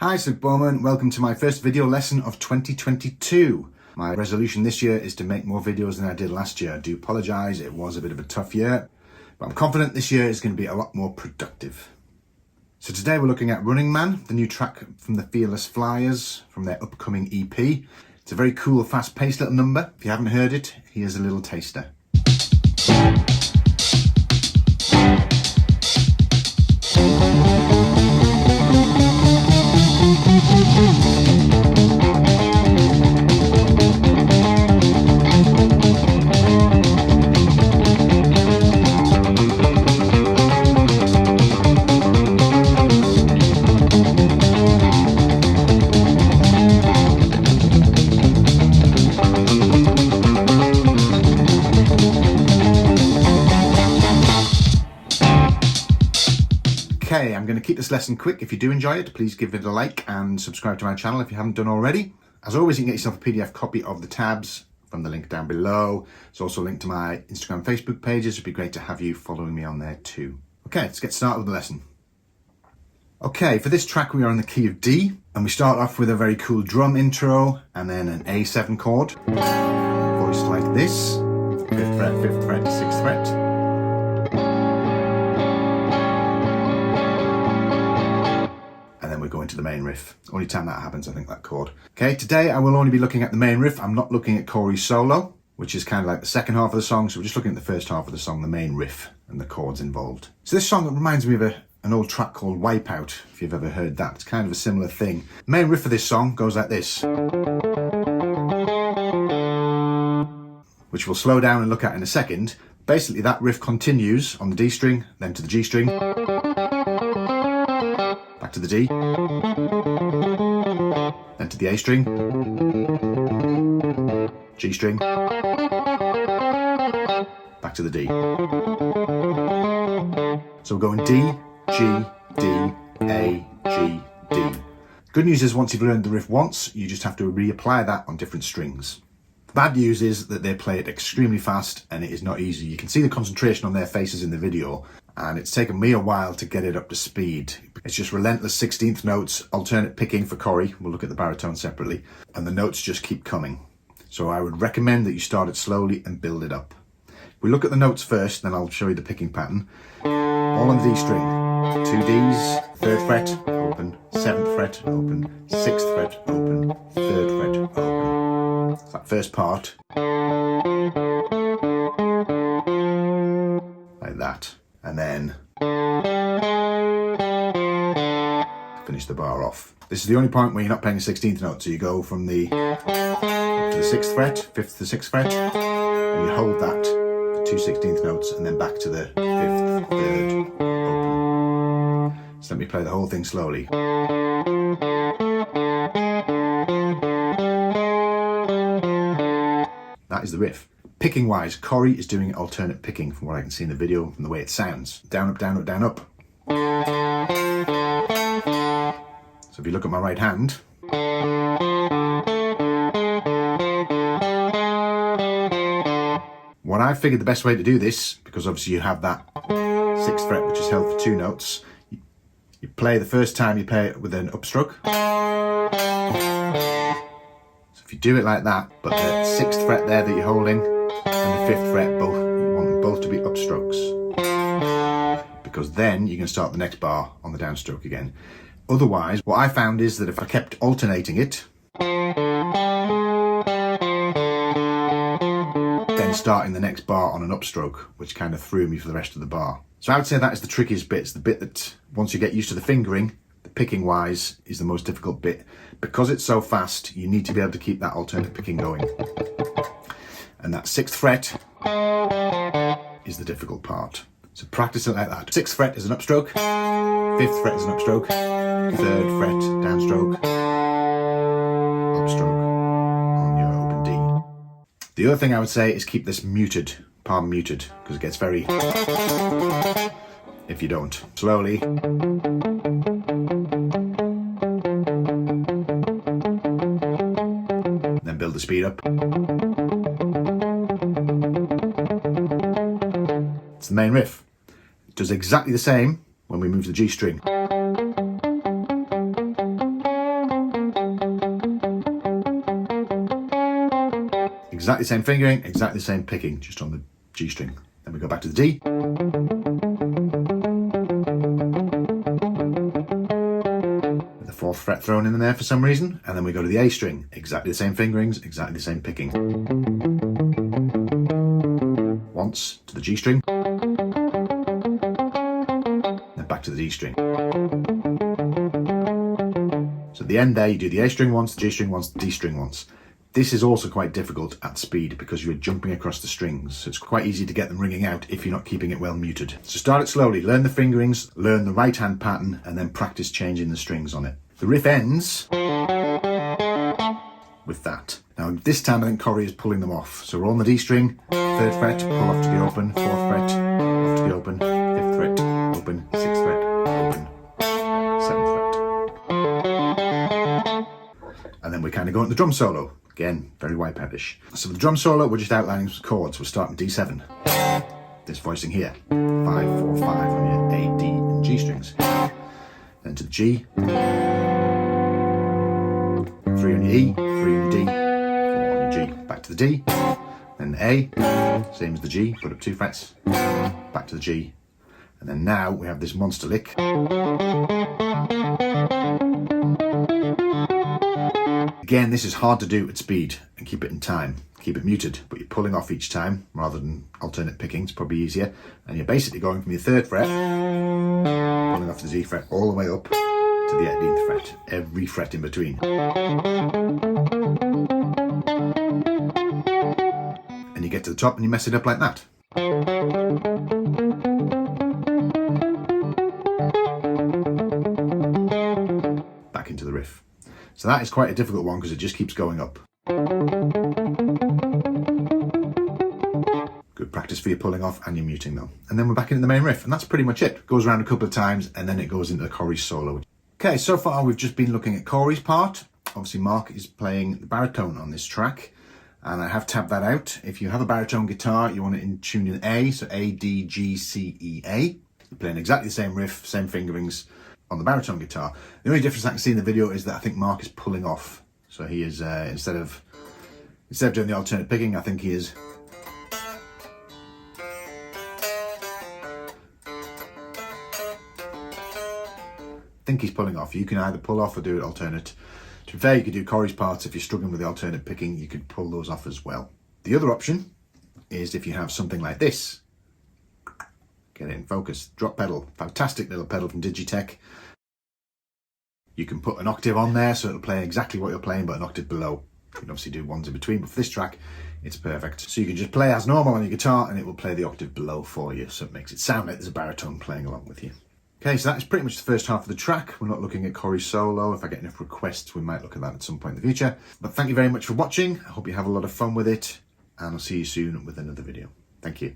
Hi, it's Bowman. Welcome to my first video lesson of 2022. My resolution this year is to make more videos than I did last year. I do apologise, it was a bit of a tough year, but I'm confident this year is going to be a lot more productive. So today we're looking at Running Man, the new track from the Fearless Flyers from their upcoming EP. It's a very cool, fast-paced little number. If you haven't heard it, here's a little taster. Okay, I'm going to keep this lesson quick. If you do enjoy it, please give it a like and subscribe to my channel if you haven't done already. As always, you can get yourself a PDF copy of the tabs from the link down below. It's also linked to my Instagram, Facebook pages. It'd be great to have you following me on there too. Okay, let's get started with the lesson. Okay, for this track we are in the key of D, and we start off with a very cool drum intro and then an A7 chord, voiced like this, 5th fret, 5th fret, 6th fret. We're going to the main riff. Only time that happens, I think, that chord. Okay, today I will only be looking at the main riff. I'm not looking at Cory's solo, which is kind of like the second half of the song. So we're just looking at the first half of the song, the main riff, and the chords involved. So this song reminds me of an old track called Wipeout, if you've ever heard that. It's kind of a similar thing. The main riff of this song goes like this, which we'll slow down and look at in a second. Basically, that riff continues on the D string, then to the G string, back to the D, then to the A string, G string, back to the D. So we're going D, G, D, A, G, D. Good news is once you've learned the riff once, you just have to reapply that on different strings. The bad news is that they play it extremely fast and it is not easy. You can see the concentration on their faces in the video, and it's taken me a while to get it up to speed. It's just relentless 16th notes, alternate picking for Cory. We'll look at the baritone separately, and the notes just keep coming. So I would recommend that you start it slowly and build it up. We look at the notes first, then I'll show you the picking pattern. All on the D string, 2 Ds, 3rd fret, open, 7th fret, open, 6th fret, open, 3rd fret, open. So that first part, like that, and then finish the bar off. This is the only point where you're not playing a 16th note, so you go from the up to the 6th fret, 5th to 6th fret, and you hold that for 2 16th notes, and then back to the 5th, 3rd, open. So let me play the whole thing slowly. That is the riff. Picking wise, Cory is doing alternate picking from what I can see in the video, from the way it sounds. Down, up, down, up, down, up. So if you look at my right hand, what I figured the best way to do this, because obviously you have that 6th fret which is held for 2 notes, you play the first time you play it with an upstroke. So if you do it like that, but the 6th fret there that you're holding and the 5th fret, both, you want them both to be upstrokes, because then you can start the next bar on the downstroke again. Otherwise, what I found is that if I kept alternating it, then starting the next bar on an upstroke, which kind of threw me for the rest of the bar. So I would say that is the trickiest bit. It's the bit that once you get used to the fingering, the picking wise is the most difficult bit. Because it's so fast, you need to be able to keep that alternate picking going. And that 6th fret is the difficult part. So practice it like that. 6th fret is an upstroke, 5th fret is an upstroke, 3rd fret downstroke, upstroke on your open D. The other thing I would say is keep this muted, palm muted, because it gets very if you don't. Slowly. Then build the speed up. It's the main riff. It does exactly the same when we move the G string. exactly the same fingering, exactly the same picking, just on the G string. Then we go back to the D. With the 4th fret thrown in there for some reason. And then we go to the A string, exactly the same fingerings, exactly the same picking. Once to the G string. Then back to the D string. So at the end there, you do the A string once, the G string once, the D string once. This is also quite difficult at speed because you're jumping across the strings. So it's quite easy to get them ringing out if you're not keeping it well muted. So start it slowly, learn the fingerings, learn the right hand pattern, and then practice changing the strings on it. The riff ends with that. Now this time I think Cory is pulling them off. So we're on the D string, 3rd fret, pull off to the open, 4th fret, off to the open, 5th fret, open, 6th fret, open, 7th fret. And then we kind of go into the drum solo. Again, very Wipeoutish. So the drum solo, we're just outlining some chords. We'll start with D7. This voicing here. 5, 4, 5 on your A, D, and G strings. Then to the G. 3 on your E, 3 on your D, 4 on your G. Back to the D. Then the A, same as the G, put up 2 frets. Back to the G. And then now we have this monster lick. Again, this is hard to do at speed and keep it in time. Keep it muted, but you're pulling off each time rather than alternate picking. It's probably easier. And you're basically going from your 3rd fret, pulling off the Z fret all the way up to the 18th fret, every fret in between. And you get to the top and you mess it up like that. Back into the riff. So that is quite a difficult one because it just keeps going up. Good practice for your pulling off and your muting though. And then we're back into the main riff and that's pretty much it. It goes around a couple of times and then it goes into Cory's solo. Okay, so far we've just been looking at Cory's part. Obviously Mark is playing the baritone on this track and I have tabbed that out. If you have a baritone guitar, you want it in tuned in A, so A, D, G, C, E, A. You're playing exactly the same riff, same fingerings on the baritone guitar. The only difference I can see in the video is that I think Mark is pulling off. So he is, instead of doing the alternate picking, I think he is. I think he's pulling off. You can either pull off or do it alternate. To be fair, you could do Cory's parts. If you're struggling with the alternate picking, you could pull those off as well. The other option is if you have something like this. Get it in focus. Drop pedal. Fantastic little pedal from Digitech. You can put an octave on there so it'll play exactly what you're playing but an octave below. You can obviously do ones in between, but for this track it's perfect. So you can just play as normal on your guitar and it will play the octave below for you, so it makes it sound like there's a baritone playing along with you. Okay, so that is pretty much the first half of the track. We're not looking at Cory's solo. If I get enough requests, we might look at that at some point in the future. But thank you very much for watching. I hope you have a lot of fun with it and I'll see you soon with another video. Thank you.